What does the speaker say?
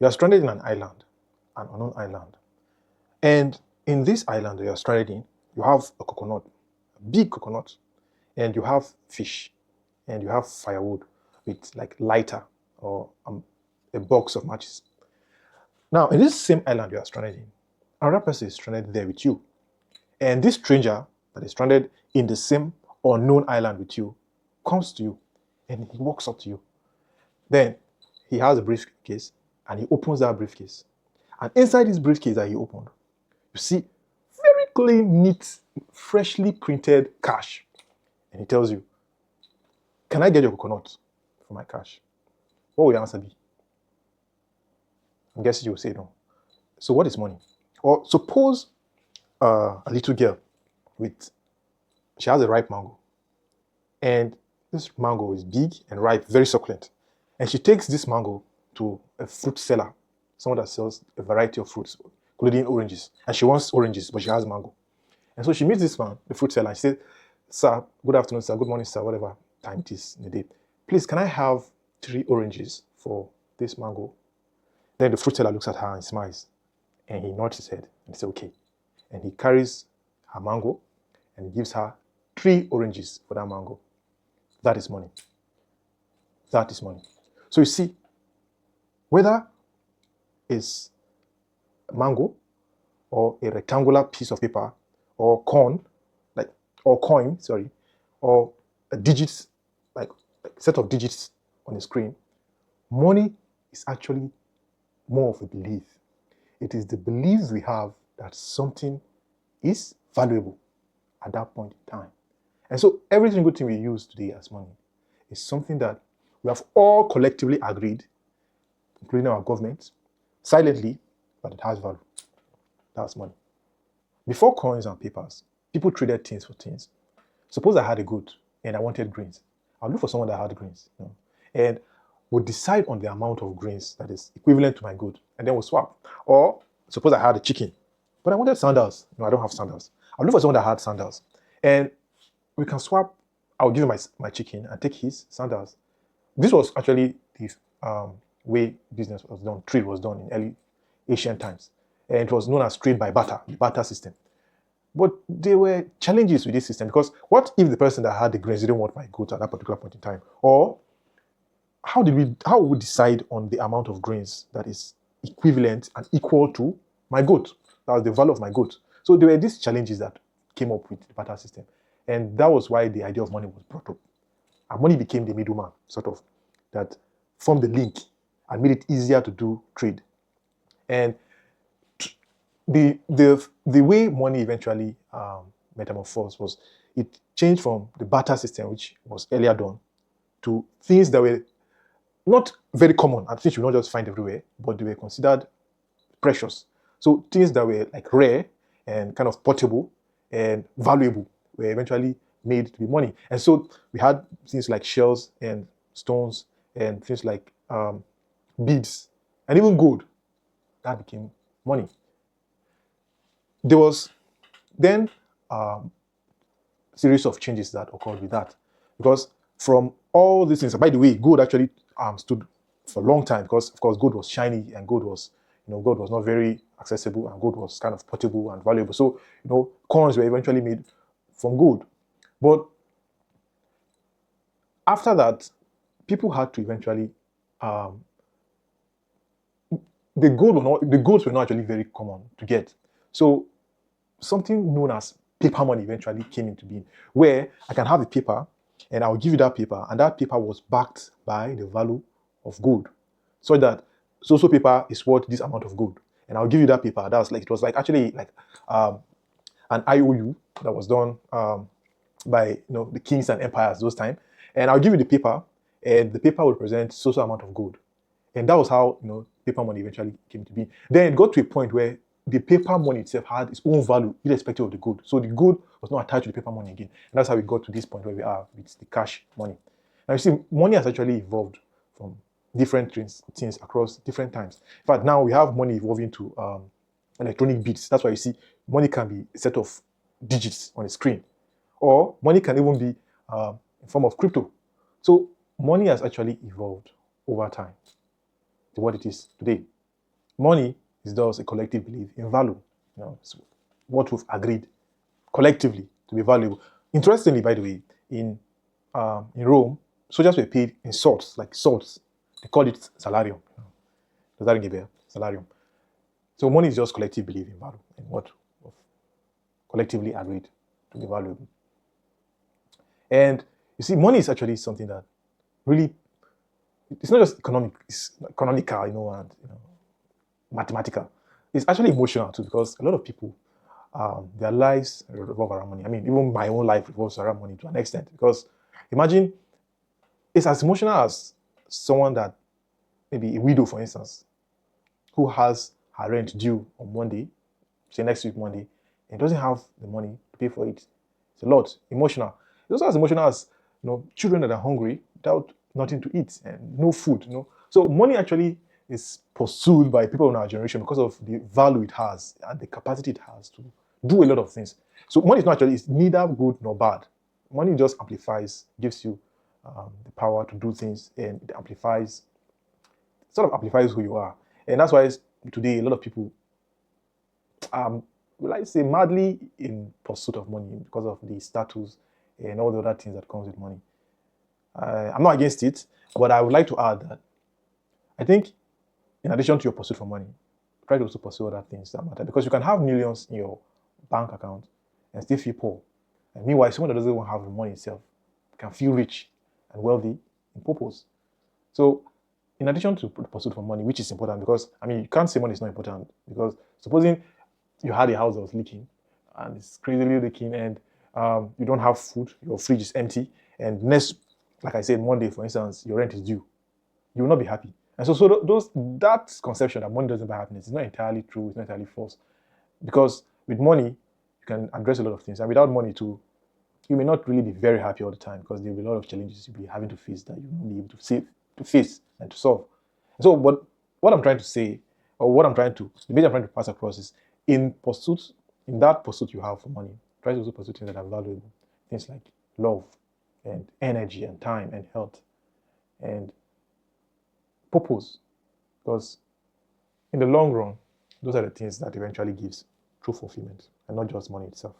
You are stranded in an island, an unknown island. And in this island you are stranded in, you have a coconut, a big coconut, and you have fish, and you have firewood with like lighter or a box of matches. Now, in this same island you are stranded in, another person is stranded there with you. And this stranger that is stranded in the same unknown island with you comes to you and he walks up to you. Then he has a briefcase and he opens that briefcase. And inside this briefcase that he opened, you see very clean, neat, freshly printed cash. And he tells you, "Can I get your coconut for my cash?" What will your answer be? I'm guessing you will say no. So what is money? Or suppose a little girl she has a ripe mango. And this mango is big and ripe, very succulent. And she takes this mango to a fruit seller, someone that sells a variety of fruits, including oranges. And she wants oranges, but she has mango. And so she meets this man, the fruit seller, and she says, "Sir, good afternoon, sir, good morning, sir, whatever time it is in the day. Please, can I have 3 oranges for this mango?" Then the fruit seller looks at her and smiles. And he nods his head and says, "Okay." And he carries her mango and he gives her 3 oranges for that mango. That is money. That is money. So you see, whether it's a mango or a rectangular piece of paper or coin, or a digits, like a set of digits on the screen, money is actually more of a belief. It is the belief we have that something is valuable at that point in time. And so every single thing we use today as money is something that we have all collectively agreed, including our government, silently, but it has value. That's money. Before coins and papers, people traded things for things. Suppose I had a goat and I wanted grains. I'll look for someone that had grains, and we'll decide on the amount of grains that is equivalent to my goat, and then we'll swap. Or suppose I had a chicken, but I wanted sandals. No, I don't have sandals. I'll look for someone that had sandals, and we can swap. I'll give him my chicken and take his sandals. This was actually the way business was done, trade was done in early ancient times. And it was known as trade by barter, the barter system. But there were challenges with this system, because what if the person that had the grains didn't want my goat at that particular point in time? Or how would we decide on the amount of grains that is equivalent and equal to my goat? That was the value of my goat. So there were these challenges that came up with the barter system. And that was why the idea of money was brought up. And money became the middleman, sort of, that formed the link and made it easier to do trade. And the way money eventually metamorphosed was, it changed from the barter system, which was earlier done, to things that were not very common and things you not just find everywhere, but they were considered precious. So things that were like rare and kind of portable and valuable were eventually made to be money. And so we had things like shells and stones and things like beads and even gold. That became money. There was then a series of changes that occurred with that, because from all these things, by the way, gold actually stood for a long time, because of course gold was shiny and gold was not very accessible, and gold was kind of portable and valuable. So coins were eventually made from gold. But after that, people had to eventually the golds were not actually very common to get. So something known as paper money eventually came into being, where I can have a paper and I'll give you that paper, and that paper was backed by the value of gold, so that so paper is worth this amount of gold, and I'll give you that paper. It was like actually like an IOU that was done by the kings and empires those time, and I'll give you the paper, and the paper will represent so amount of gold, and that was how paper money eventually came to be. Then it got to a point where the paper money itself had its own value irrespective of the gold. So the gold was not attached to the paper money again. And that's how we got to this point where we are with the cash money. Now you see, money has actually evolved from different things across different times. In fact, now we have money evolving to electronic bits. That's why you see money can be a set of digits on a screen. Or money can even be in form of crypto. So money has actually evolved over time to what it is today. Money is thus a collective belief in value. It's what we've agreed collectively to be valuable. Interestingly, by the way, in Rome, soldiers were paid in swords, like swords. They called it salarium. Does that ring a bell? Salarium. So money is just collective belief in value and what we've collectively agreed to be valuable. And you see, money is actually something that really, it's not just it's economical, and mathematical. It's actually emotional too, because a lot of people, their lives revolve around money. I mean, even my own life revolves around money to an extent. Because imagine it's as emotional as someone that, maybe a widow, for instance, who has her rent due on Monday, say next week Monday, and doesn't have the money to pay for it. It's a lot emotional. It's also as emotional as children that are hungry without nothing to eat and no food. So money actually is pursued by people in our generation because of the value it has and the capacity it has to do a lot of things. So money is not actually, it's neither good nor bad. Money just amplifies, gives you the power to do things, and it amplifies, sort of amplifies who you are. And that's why today a lot of people, will I say, madly in pursuit of money because of the status and all the other things that comes with money. I'm not against it, but I would like to add that I think, in addition to your pursuit for money, try to also pursue other things that matter, because you can have millions in your bank account and still feel poor. And meanwhile, someone that doesn't even have the money itself can feel rich and wealthy in purpose. So, in addition to the pursuit for money, which is important, because you can't say money is not important, because supposing you had a house that was leaking and it's crazily leaking, and you don't have food, your fridge is empty, and next, like I said, Monday, for instance, your rent is due, you will not be happy. And so that conception that money doesn't buy happiness is not entirely true, it's not entirely false. Because with money, you can address a lot of things. And without money too, you may not really be very happy all the time, because there will be a lot of challenges you'll be having to face that you won't be able to face and to solve. And so what I'm trying to say, or the message I'm trying to pass across is, in that pursuit you have for money, try to also pursue things that are valuable. Things like love and energy and time and health and purpose. Because in the long run, those are the things that eventually gives true fulfillment, and not just money itself.